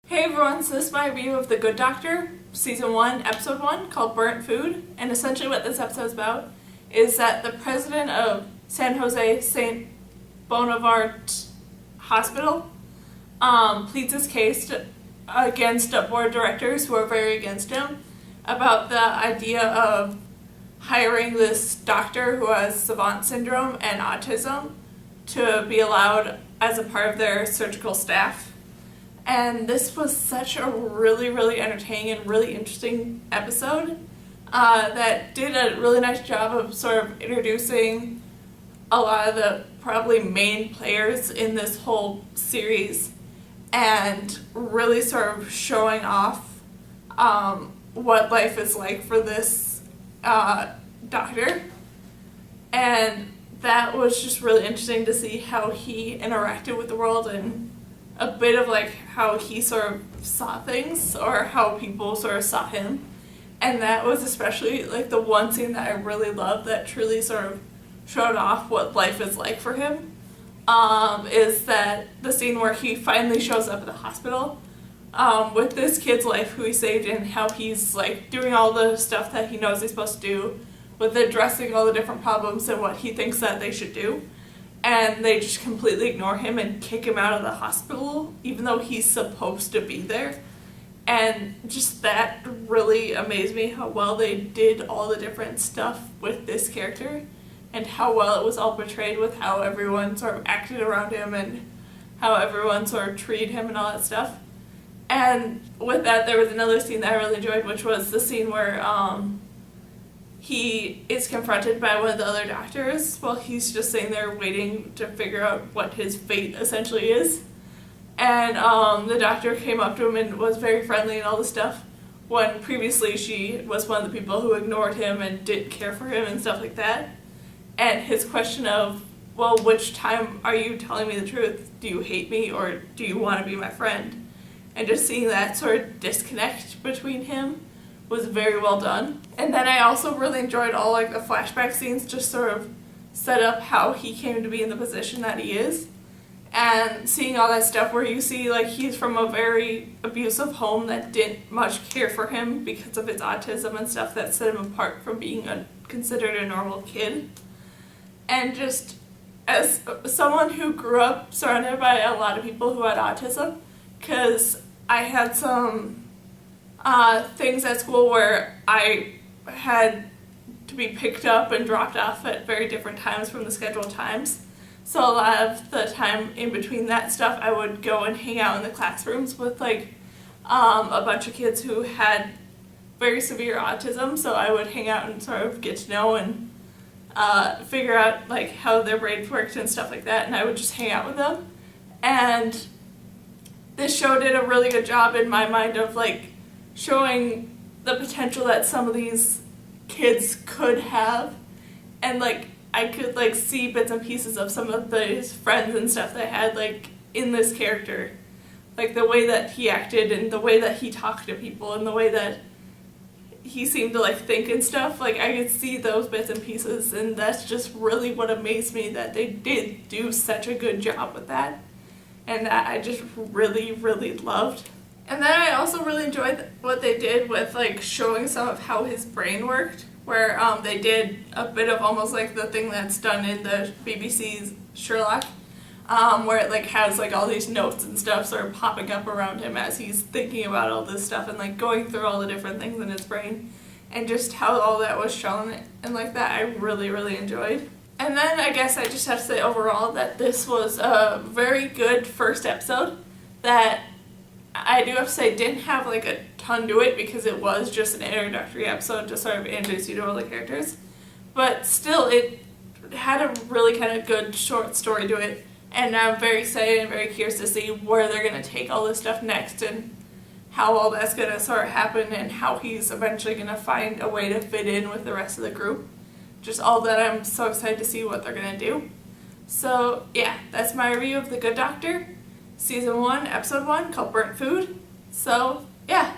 Hey everyone, so this is my review of The Good Doctor, Season 1, Episode 1, called Burnt Food. And essentially what this episode is about is that the president of San Jose St. Bonavart Hospital pleads his case against board of directors who are very against him about the idea of hiring this doctor who has savant syndrome and autism to be allowed as a part of their surgical staff. And this was such a really entertaining and really interesting episode that did a really nice job of sort of introducing a lot of the probably main players in this whole series and really sort of showing off what life is like for this doctor. And that was just really interesting to see how he interacted with the world and a bit of like how he sort of saw things or how people sort of saw him. And that was especially like the one scene that I really loved that truly sort of showed off what life is like for him, is that the scene where he finally shows up at the hospital with this kid's life who he saved and how he's like doing all the stuff that he knows he's supposed to do with addressing all the different problems and what he thinks that they should do. And they just completely ignore him and kick him out of the hospital, even though he's supposed to be there. And just that really amazed me, how well they did all the different stuff with this character and how well it was all portrayed with how everyone sort of acted around him and how everyone sort of treated him and all that stuff. And with that, there was another scene that I really enjoyed, which was the scene where he is confronted by one of the other doctors while he's just sitting there waiting to figure out what his fate essentially is. And the doctor came up to him and was very friendly and all this stuff, when previously she was one of the people who ignored him and didn't care for him and stuff like that. And his question of, well, which time are you telling me the truth? Do you hate me or do you want to be my friend? And just seeing that sort of disconnect between him was very well done. And then I also really enjoyed all like the flashback scenes, just sort of set up how he came to be in the position that he is. And seeing all that stuff where you see like he's from a very abusive home that didn't much care for him because of his autism and stuff that set him apart from being considered a normal kid. And just as someone who grew up surrounded by a lot of people who had autism, because I had some things at school where I had to be picked up and dropped off at very different times from the scheduled times. So a lot of the time in between that stuff, I would go and hang out in the classrooms with like a bunch of kids who had very severe autism. So I would hang out and sort of get to know and figure out like how their brains worked and stuff like that. And I would just hang out with them. And this show did a really good job in my mind of like showing the potential that some of these kids could have, and like I could like see bits and pieces of some of these friends and stuff that I had like in this character, like the way that he acted and the way that he talked to people and the way that he seemed to like think and stuff. Like I could see those bits and pieces, and that's just really what amazed me, that they did do such a good job with that, and that I just really loved. And then I also really enjoyed what they did with like showing some of how his brain worked, where they did a bit of almost like the thing that's done in the BBC's Sherlock, where it like has like all these notes and stuff sort of popping up around him as he's thinking about all this stuff and like going through all the different things in his brain, and just how all that was shown and like that I really enjoyed. And then I guess I just have to say overall that this was a very good first episode that I do have to say didn't have like a ton to it because it was just an introductory episode to sort of introduce you to all the characters. But still, it had a really kind of good short story to it, and I'm very excited and very curious to see where they're going to take all this stuff next and how all that's going to sort of happen and how he's eventually going to find a way to fit in with the rest of the group. Just all that, I'm so excited to see what they're going to do. So yeah, that's my review of The Good Doctor, Season 1, Episode 1, called Burnt Food. So yeah,